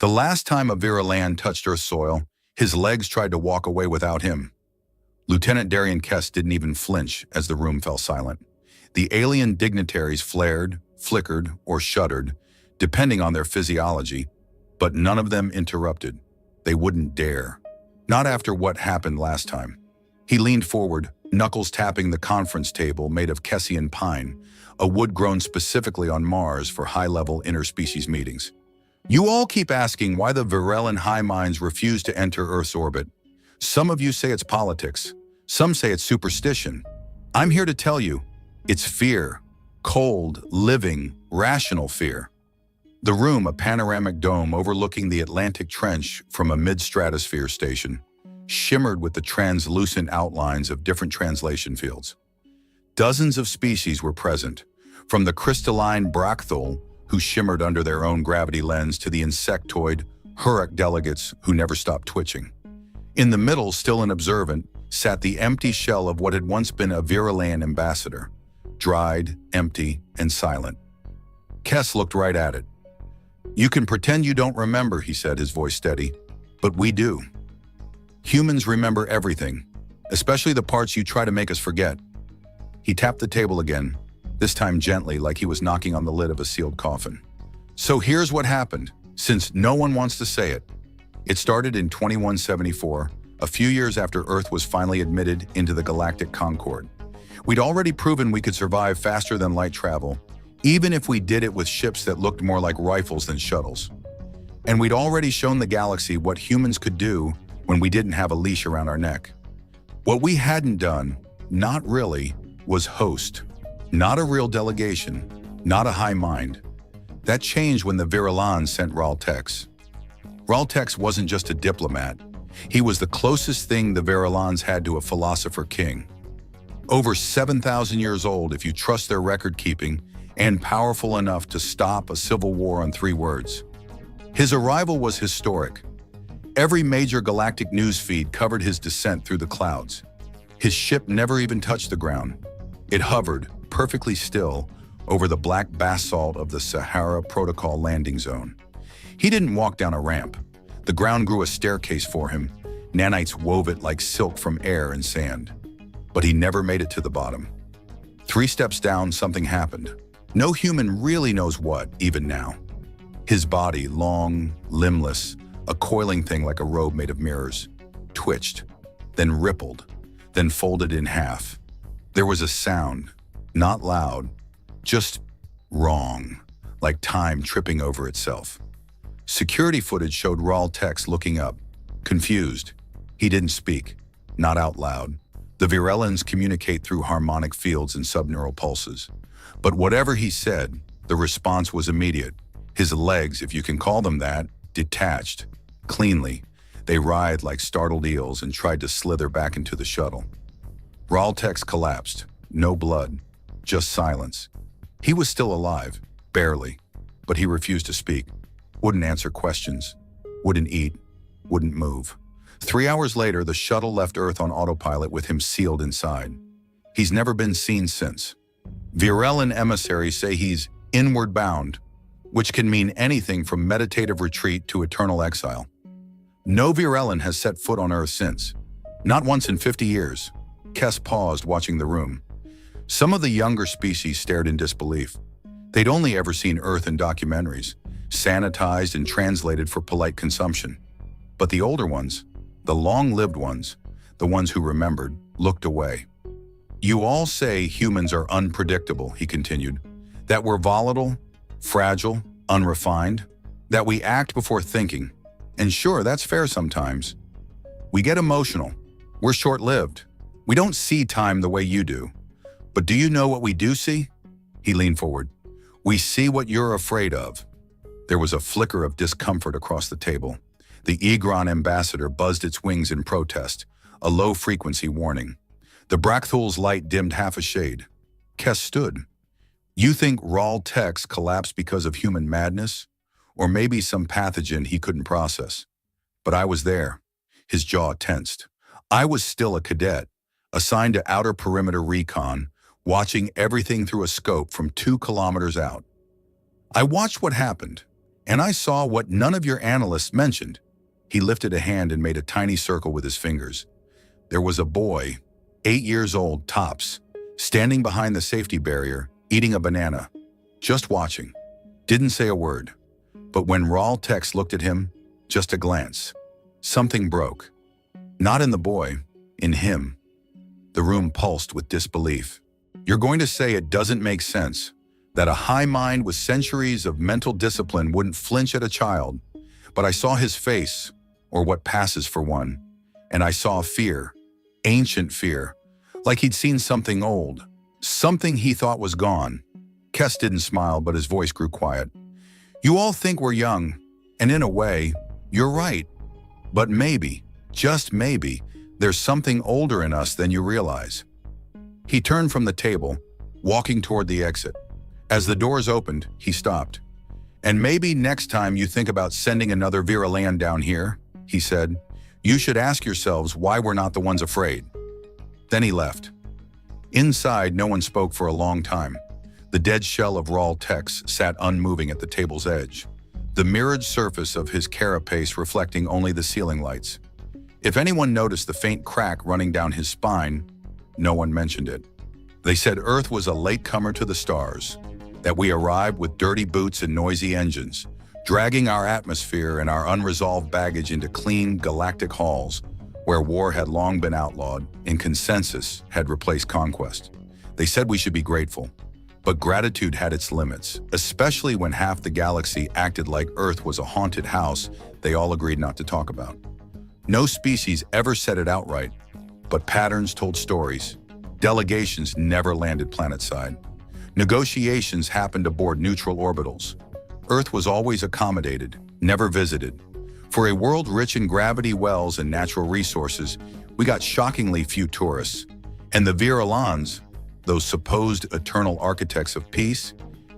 The last time a Viralan touched Earth soil, his legs tried to walk away without him. Lieutenant Darian Kess didn't even flinch as the room fell silent. The alien dignitaries flared, flickered, or shuddered, depending on their physiology, but none of them interrupted. They wouldn't dare. Not after what happened last time. He leaned forward, knuckles tapping the conference table made of Kessian pine, a wood grown specifically on Mars for high-level interspecies meetings. You all keep asking why the Virellan high minds refuse to enter Earth's orbit. Some of you say it's politics. Some say it's superstition. I'm here to tell you, it's fear. Cold, living, rational fear. The room, a panoramic dome overlooking the Atlantic Trench from a mid-stratosphere station, shimmered with the translucent outlines of different translation fields. Dozens of species were present, from the crystalline Bracthol, who shimmered under their own gravity lens, to the insectoid Huruk delegates who never stopped twitching. In the middle, still and observant, sat the empty shell of what had once been a Viralan ambassador, dried, empty, and silent. Kess looked right at it. You can pretend you don't remember, he said, his voice steady, but we do. Humans remember everything, especially the parts you try to make us forget. He tapped the table again, this time gently, like he was knocking on the lid of a sealed coffin. So here's what happened, since no one wants to say it. It started in 2174, a few years after Earth was finally admitted into the galactic Concord. We'd already proven we could survive faster than light travel, even if we did it with ships that looked more like rifles than shuttles. And we'd already shown the galaxy what humans could do when we didn't have a leash around our neck. What we hadn't done, not really, was host. Not a real delegation, not a high mind. That changed when the Virellan sent Raltex. Raltex wasn't just a diplomat. He was the closest thing the Virelans had to a philosopher king. Over 7,000 years old, if you trust their record-keeping, and powerful enough to stop a civil war on 3 words. His arrival was historic. Every major galactic news feed covered his descent through the clouds. His ship never even touched the ground. It hovered, perfectly still, over the black basalt of the Sahara Protocol landing zone. He didn't walk down a ramp. The ground grew a staircase for him. Nanites wove it like silk from air and sand. But he never made it to the bottom. 3 steps down, something happened. No human really knows what, even now. His body, long, limbless, a coiling thing like a robe made of mirrors, twitched, then rippled, then folded in half. There was a sound, not loud, just wrong, like time tripping over itself. Security footage showed Raltex looking up, confused. He didn't speak, not out loud. The Virellans communicate through harmonic fields and subneural pulses. But whatever he said, the response was immediate. His legs, if you can call them that, detached, cleanly. They writhed like startled eels and tried to slither back into the shuttle. Raltex collapsed. No blood, just silence. He was still alive, barely, but he refused to speak. Wouldn't answer questions, wouldn't eat, wouldn't move. 3 hours later, the shuttle left Earth on autopilot with him sealed inside. He's never been seen since. Virellan emissaries say he's inward bound, which can mean anything from meditative retreat to eternal exile. No Virellan has set foot on Earth since. Not once in 50 years. Kess paused, watching the room. Some of the younger species stared in disbelief. They'd only ever seen Earth in documentaries, sanitized and translated for polite consumption. But the older ones, the long-lived ones, the ones who remembered, looked away. You all say humans are unpredictable, he continued, that we're volatile, fragile, unrefined, that we act before thinking. And sure, that's fair sometimes. We get emotional. We're short-lived. We don't see time the way you do. But do you know what we do see? He leaned forward. We see what you're afraid of. There was a flicker of discomfort across the table. The Egron ambassador buzzed its wings in protest, a low-frequency warning. The Bracthol's light dimmed half a shade. Kess stood. You think Raltex collapsed because of human madness? Or maybe some pathogen he couldn't process? But I was there. His jaw tensed. I was still a cadet, assigned to outer perimeter recon, watching everything through a scope from 2 kilometers out. I watched what happened. And I saw what none of your analysts mentioned. He lifted a hand and made a tiny circle with his fingers. There was a boy, 8 years old, tops, standing behind the safety barrier, eating a banana, just watching. Didn't say a word. But when Raul Tex looked at him, just a glance. Something broke. Not in the boy, in him. The room pulsed with disbelief. You're going to say it doesn't make sense, that a high mind with centuries of mental discipline wouldn't flinch at a child, but I saw his face, or what passes for one, and I saw fear, ancient fear, like he'd seen something old, something he thought was gone. Kes didn't smile, but his voice grew quiet. You all think we're young, and in a way, you're right. But maybe, just maybe, there's something older in us than you realize. He turned from the table, walking toward the exit. As the doors opened, he stopped. And maybe next time you think about sending another Viralan down here, he said, you should ask yourselves why we're not the ones afraid. Then he left. Inside, no one spoke for a long time. The dead shell of Raul Tex sat unmoving at the table's edge, the mirrored surface of his carapace reflecting only the ceiling lights. If anyone noticed the faint crack running down his spine, no one mentioned it. They said Earth was a latecomer to the stars, that we arrived with dirty boots and noisy engines, dragging our atmosphere and our unresolved baggage into clean galactic halls, where war had long been outlawed and consensus had replaced conquest. They said we should be grateful. But gratitude had its limits, especially when half the galaxy acted like Earth was a haunted house they all agreed not to talk about. No species ever said it outright, but patterns told stories. Delegations never landed planetside. Negotiations happened aboard neutral orbitals. Earth was always accommodated, never visited. For a world rich in gravity wells and natural resources, we got shockingly few tourists. And the Viralans, those supposed eternal architects of peace,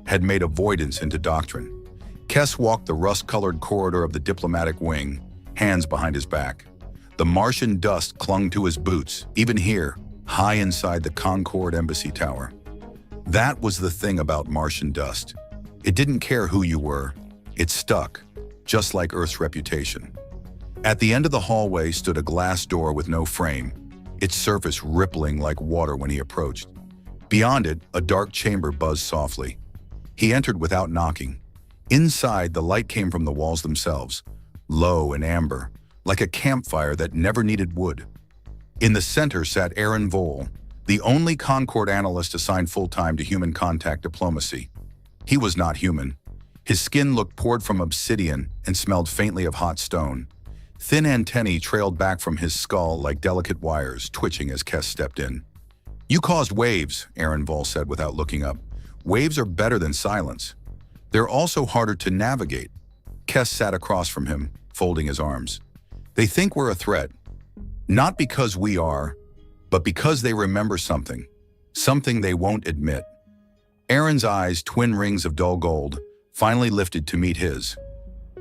had made avoidance into doctrine. Kes walked the rust-colored corridor of the diplomatic wing, hands behind his back. The Martian dust clung to his boots, even here, high inside the Concord Embassy Tower. That was the thing about Martian dust. It didn't care who you were. It stuck, just like Earth's reputation. At the end of the hallway stood a glass door with no frame, its surface rippling like water when he approached. Beyond it, a dark chamber buzzed softly. He entered without knocking. Inside, the light came from the walls themselves, low and amber, like a campfire that never needed wood. In the center sat Aaron Vole, the only Concord analyst assigned full-time to human contact diplomacy. He was not human. His skin looked poured from obsidian and smelled faintly of hot stone. Thin antennae trailed back from his skull like delicate wires, twitching as Kes stepped in. You caused waves, Aaron Vole said without looking up. Waves are better than silence. They're also harder to navigate. Kes sat across from him, folding his arms. They think we're a threat. Not because we are, but because they remember something. Something they won't admit. Aaron's eyes, twin rings of dull gold, finally lifted to meet his.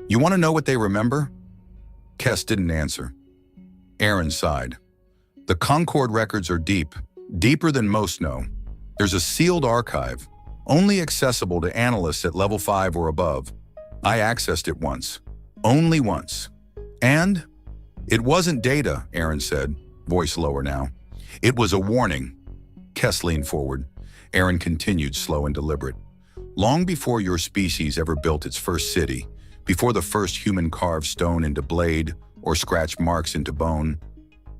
You want to know what they remember? Kes didn't answer. Aaron sighed. The Concord records are deep. Deeper than most know. There's a sealed archive, only accessible to analysts at level 5 or above. I accessed it once. Only once. And? It wasn't data, Aaron said, voice lower now. It was a warning. Kes leaned forward. Aaron continued, slow and deliberate. Long before your species ever built its first city, before the first human carved stone into blade or scratched marks into bone,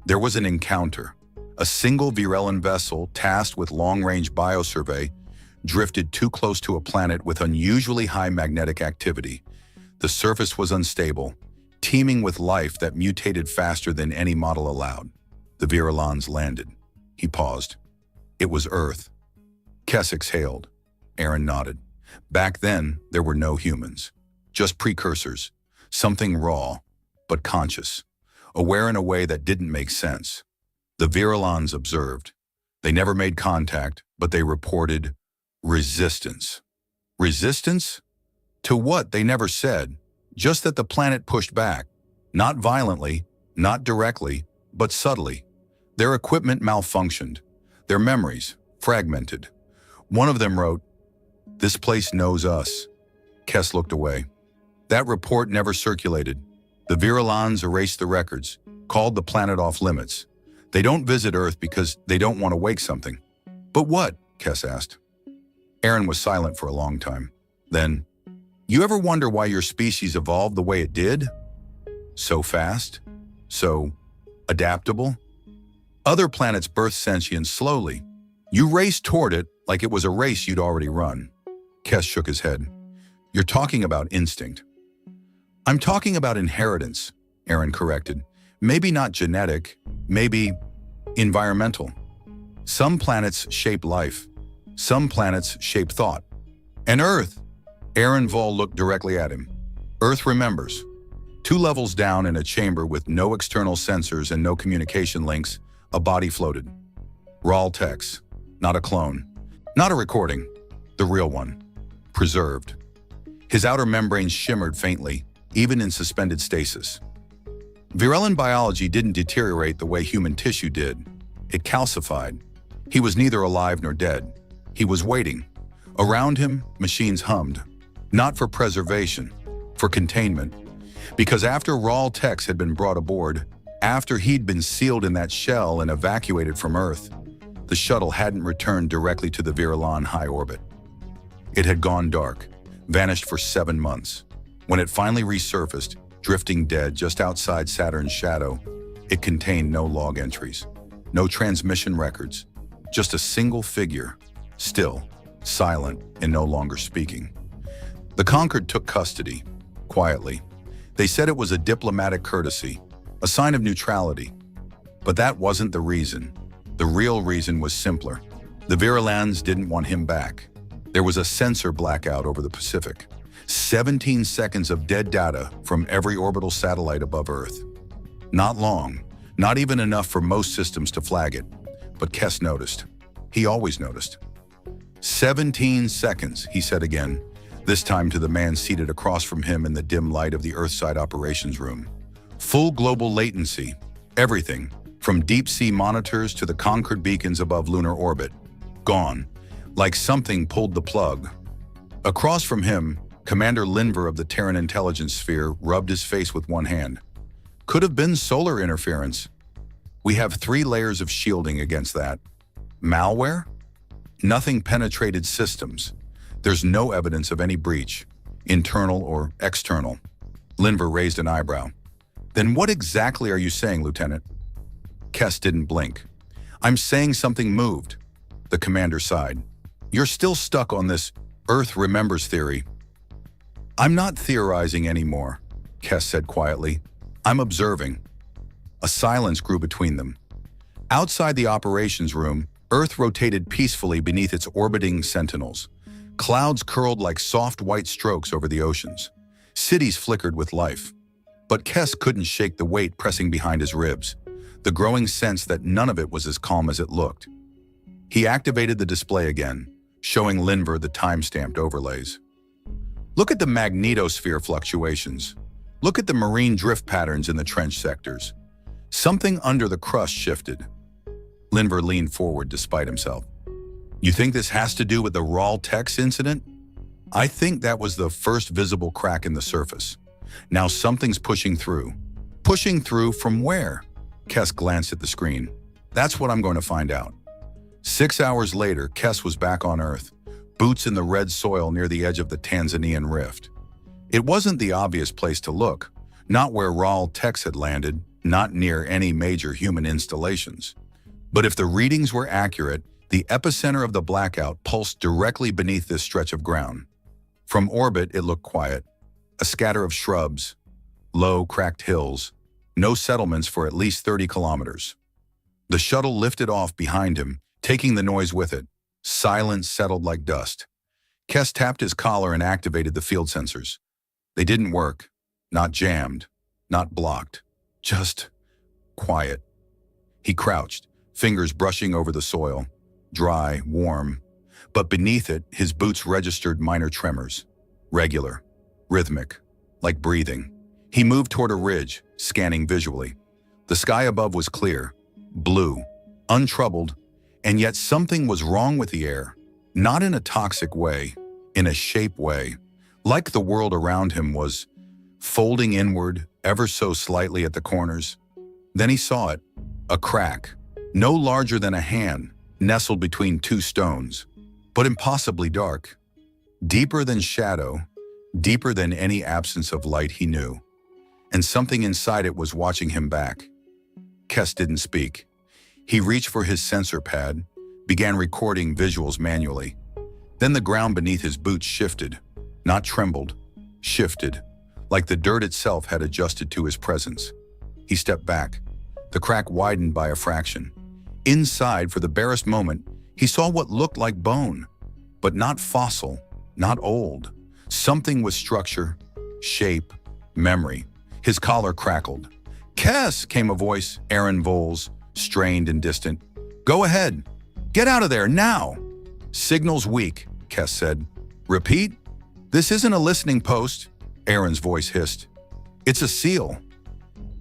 there was an encounter. A single Virellan vessel tasked with long-range biosurvey drifted too close to a planet with unusually high magnetic activity. The surface was unstable, teeming with life that mutated faster than any model allowed. The Virelans landed. He paused. It was Earth. Kes exhaled. Aaron nodded. Back then, there were no humans. Just precursors. Something raw, but conscious. Aware in a way that didn't make sense. The Virelans observed. They never made contact, but they reported resistance. Resistance? To what, they never said. Just that the planet pushed back. Not violently, not directly, but subtly. Their equipment malfunctioned. Their memories fragmented. One of them wrote, "This place knows us." Kes looked away. That report never circulated. The Virulans erased the records, called the planet off limits. They don't visit Earth because they don't want to wake something. But what? Kess asked. Aaron was silent for a long time. Then, you ever wonder why your species evolved the way it did? So fast? So adaptable? Other planets birth sentience slowly. You raced toward it like it was a race you'd already run. Kess shook his head. You're talking about instinct. I'm talking about inheritance, Aaron corrected. Maybe not genetic, maybe environmental. Some planets shape life. Some planets shape thought. And Earth, Aaron Vol looked directly at him. Earth remembers. 2 levels down in a chamber with no external sensors and no communication links, a body floated. Raw text, not a clone, not a recording, the real one, preserved. His outer membranes shimmered faintly, even in suspended stasis. Virulan biology didn't deteriorate the way human tissue did. It calcified. He was neither alive nor dead. He was waiting. Around him, machines hummed. Not for preservation, for containment. Because after Raw Tex had been brought aboard, after he'd been sealed in that shell and evacuated from Earth, the shuttle hadn't returned directly to the Virulan high orbit. It had gone dark, vanished for 7 months. When it finally resurfaced, drifting dead just outside Saturn's shadow, it contained no log entries, no transmission records, just a single figure, still, silent, and no longer speaking. The Concord took custody, quietly. They said it was a diplomatic courtesy, a sign of neutrality. But that wasn't the reason. The real reason was simpler. The Virulans didn't want him back. There was a sensor blackout over the Pacific. 17 seconds of dead data from every orbital satellite above Earth. Not long, not even enough for most systems to flag it. But Kess noticed. He always noticed. 17 seconds, he said again, this time to the man seated across from him in the dim light of the Earthside operations room. Full global latency, everything, from deep-sea monitors to the Concord beacons above lunar orbit. Gone, like something pulled the plug. Across from him, Commander Linver of the Terran Intelligence Sphere rubbed his face with one hand. Could have been solar interference. We have 3 layers of shielding against that. Malware? Nothing penetrated systems. There's no evidence of any breach, internal or external. Linver raised an eyebrow. Then what exactly are you saying, Lieutenant? Kess didn't blink. I'm saying something moved. The commander sighed. You're still stuck on this Earth remembers theory. I'm not theorizing anymore, Kess said quietly. I'm observing. A silence grew between them. Outside the operations room, Earth rotated peacefully beneath its orbiting sentinels. Clouds curled like soft white strokes over the oceans. Cities flickered with life. But Kess couldn't shake the weight pressing behind his ribs, the growing sense that none of it was as calm as it looked. He activated the display again, showing Linver the time-stamped overlays. Look at the magnetosphere fluctuations. Look at the marine drift patterns in the trench sectors. Something under the crust shifted. Linver leaned forward despite himself. You think this has to do with the Raw Tex incident? I think that was the first visible crack in the surface. Now something's pushing through. Pushing through from where? Kess glanced at the screen. That's what I'm going to find out. 6 hours later, Kess was back on Earth, boots in the red soil near the edge of the Tanzanian rift. It wasn't the obvious place to look, not where Raw Tex had landed, not near any major human installations. But if the readings were accurate, the epicenter of the blackout pulsed directly beneath this stretch of ground. From orbit, it looked quiet. A scatter of shrubs, low, cracked hills, no settlements for at least 30 kilometers. The shuttle lifted off behind him, taking the noise with it. Silence settled like dust. Kess tapped his collar and activated the field sensors. They didn't work. Not jammed, not blocked. Just quiet. He crouched, fingers brushing over the soil. Dry, warm. But beneath it, his boots registered minor tremors. Regular, rhythmic, like breathing. He moved toward a ridge, scanning visually. The sky above was clear, blue, untroubled, and yet something was wrong with the air. Not in a toxic way, in a shape way. Like the world around him was folding inward ever so slightly at the corners. Then he saw it, a crack, no larger than a hand, nestled between two stones, but impossibly dark, deeper than shadow, deeper than any absence of light he knew. And something inside it was watching him back. Kes didn't speak. He reached for his sensor pad, began recording visuals manually. Then the ground beneath his boots shifted, not trembled, shifted, like the dirt itself had adjusted to his presence. He stepped back. The crack widened by a fraction. Inside, for the barest moment, he saw what looked like bone, but not fossil, not old. Something with structure, shape, memory. His collar crackled. "Kes!" came a voice, Aaron Voles, strained and distant. "Go ahead. Get out of there, now!" "Signal's weak," Kes said. "Repeat?" "This isn't a listening post," Aaron's voice hissed. "It's a seal."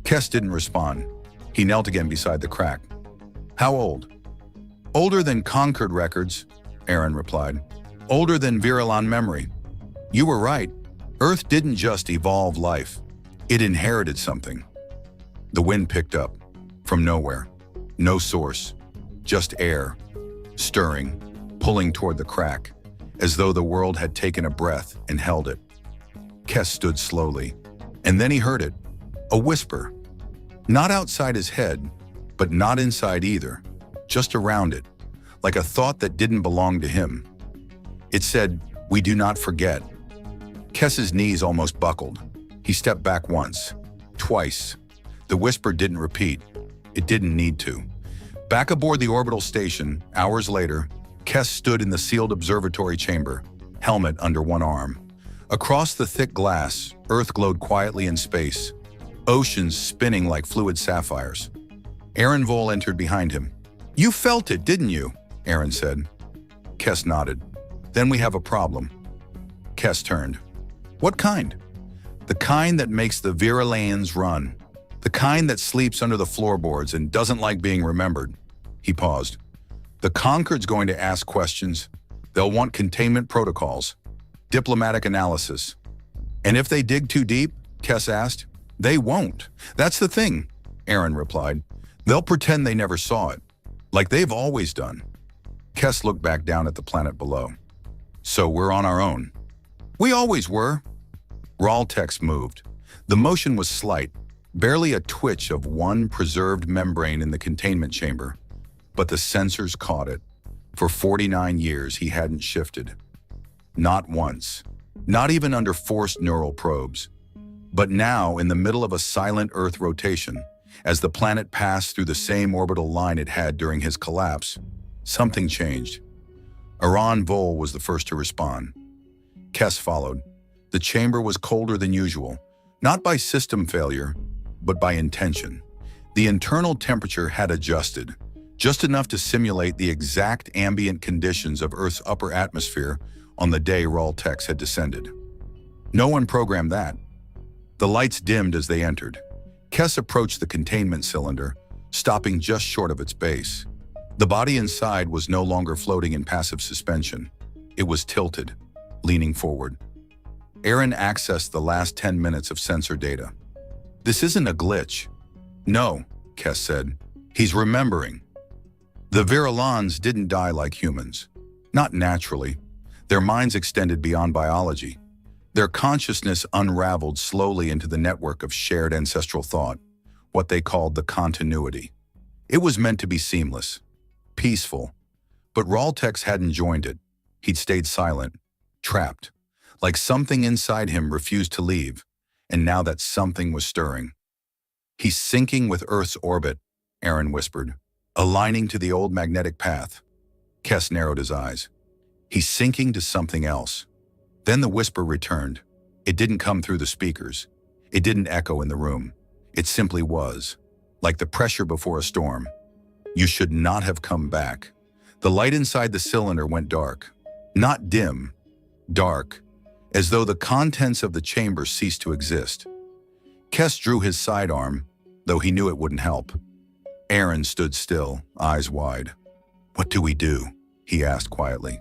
Kes didn't respond. He knelt again beside the crack. "How old?" "Older than Concord records," Aaron replied. "Older than Virilan memory." "You were right. Earth didn't just evolve life. It inherited something." The wind picked up, from nowhere. No source, just air, stirring, pulling toward the crack, as though the world had taken a breath and held it. Kes stood slowly, and then he heard it, a whisper. Not outside his head, but not inside either, just around it, like a thought that didn't belong to him. It said, "We do not forget." Kes's knees almost buckled. He stepped back once, twice. The whisper didn't repeat. It didn't need to. Back aboard the orbital station, hours later, Kes stood in the sealed observatory chamber, helmet under one arm. Across the thick glass, Earth glowed quietly in space, oceans spinning like fluid sapphires. Aaron Vole entered behind him. "You felt it, didn't you?" Aaron said. Kes nodded. "Then we have a problem." Kes turned. "What kind?" "The kind that makes the Viralanes run. The kind that sleeps under the floorboards and doesn't like being remembered." He paused. "The Concord's going to ask questions. They'll want containment protocols, diplomatic analysis. And if they dig too deep," Kes asked, "they won't. That's the thing," Aaron replied. "They'll pretend they never saw it, like they've always done." Kes looked back down at the planet below. "So we're on our own." "We always were." Raltex moved. The motion was slight, barely a twitch of one preserved membrane in the containment chamber. But the sensors caught it. For 49 years, he hadn't shifted. Not once. Not even under forced neural probes. But now, in the middle of a silent Earth rotation, as the planet passed through the same orbital line it had during his collapse, something changed. Aaron Vole was the first to respond. Kes followed. The chamber was colder than usual, not by system failure, but by intention. The internal temperature had adjusted, just enough to simulate the exact ambient conditions of Earth's upper atmosphere on the day Raltex had descended. No one programmed that. The lights dimmed as they entered. Kes approached the containment cylinder, stopping just short of its base. The body inside was no longer floating in passive suspension. It was tilted, leaning forward. Aaron accessed the last 10 minutes of sensor data. "This isn't a glitch." "No," Kes said. "He's remembering." The Viralans didn't die like humans. Not naturally. Their minds extended beyond biology. Their consciousness unraveled slowly into the network of shared ancestral thought, what they called the continuity. It was meant to be seamless, peaceful, but Raltex hadn't joined it. He'd stayed silent, trapped, like something inside him refused to leave, and now that something was stirring. "He's sinking with Earth's orbit," Aaron whispered, "aligning to the old magnetic path." Kes narrowed his eyes. "He's sinking to something else." Then the whisper returned. It didn't come through the speakers. It didn't echo in the room. It simply was, like the pressure before a storm. "You should not have come back." The light inside the cylinder went dark. Not dim, dark, as though the contents of the chamber ceased to exist. Kes drew his sidearm, though he knew it wouldn't help. Aaron stood still, eyes wide. "What do we do?" he asked quietly.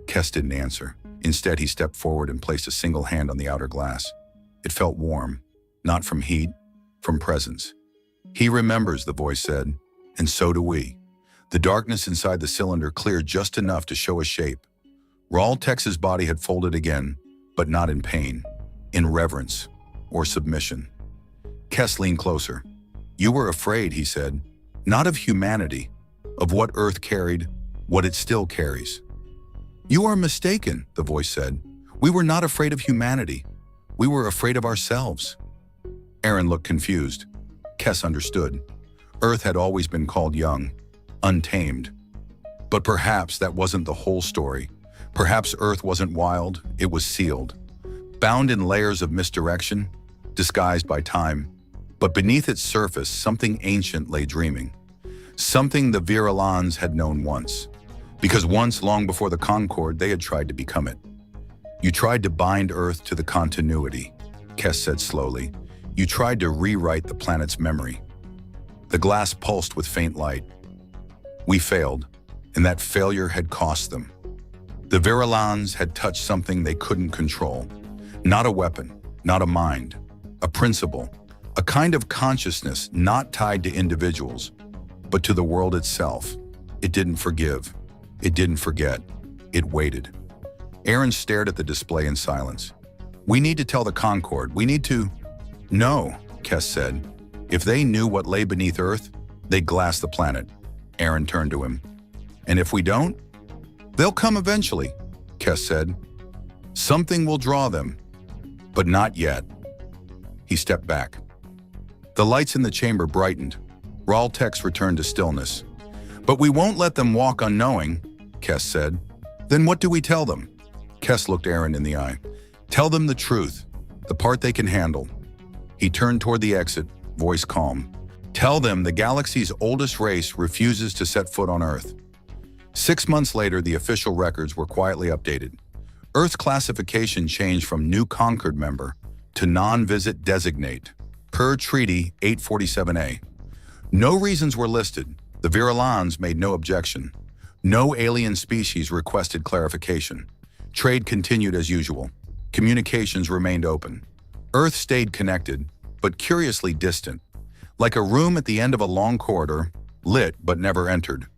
Kes didn't answer. Instead, he stepped forward and placed a single hand on the outer glass. It felt warm, not from heat, from presence. "He remembers," the voice said, "and so do we." The darkness inside the cylinder cleared just enough to show a shape. Tex's body had folded again, but not in pain, in reverence or submission. Kess leaned closer. "You were afraid," he said, "not of humanity, of what Earth carried, what it still carries." "You are mistaken," the voice said. "We were not afraid of humanity. We were afraid of ourselves." Aaron looked confused. Kess understood. Earth had always been called young, untamed. But perhaps that wasn't the whole story. Perhaps Earth wasn't wild, it was sealed. Bound in layers of misdirection, disguised by time. But beneath its surface, something ancient lay dreaming. Something the Viralans had known once. Because once, long before the Concord, they had tried to become it. "You tried to bind Earth to the continuity," Kess said slowly. "You tried to rewrite the planet's memory." The glass pulsed with faint light. "We failed, and that failure had cost them." The Viralans had touched something they couldn't control. Not a weapon, not a mind, a principle, a kind of consciousness not tied to individuals, but to the world itself. It didn't forgive. It didn't forget. It waited. Aaron stared at the display in silence. "We need to tell the Concord. We need to—" "No," Kess said. "If they knew what lay beneath Earth, they'd glass the planet." Aaron turned to him. "And if we don't?" "They'll come eventually," Kess said. "Something will draw them, but not yet." He stepped back. The lights in the chamber brightened. Tex returned to stillness. "But we won't let them walk unknowing," Kess said. "Then what do we tell them?" Kess looked Aaron in the eye. "Tell them the truth, the part they can handle." He turned toward the exit, voice calm. "Tell them the galaxy's oldest race refuses to set foot on Earth." 6 months later, the official records were quietly updated. Earth's classification changed from new conquered member to non-visit designate, per Treaty 847A. No reasons were listed. The Viralans made no objection. No alien species requested clarification. Trade continued as usual. Communications remained open. Earth stayed connected, but curiously distant, like a room at the end of a long corridor, lit but never entered.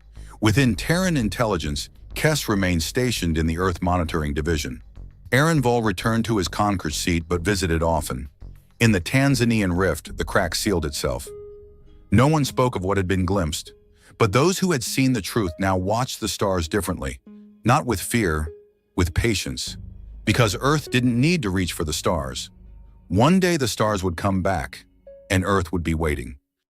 Within Terran intelligence, Kess remained stationed in the Earth Monitoring Division. Aaron Vol returned to his Concord seat but visited often. In the Tanzanian rift, the crack sealed itself. No one spoke of what had been glimpsed, but those who had seen the truth now watched the stars differently, not with fear, with patience, because Earth didn't need to reach for the stars. One day the stars would come back, and Earth would be waiting.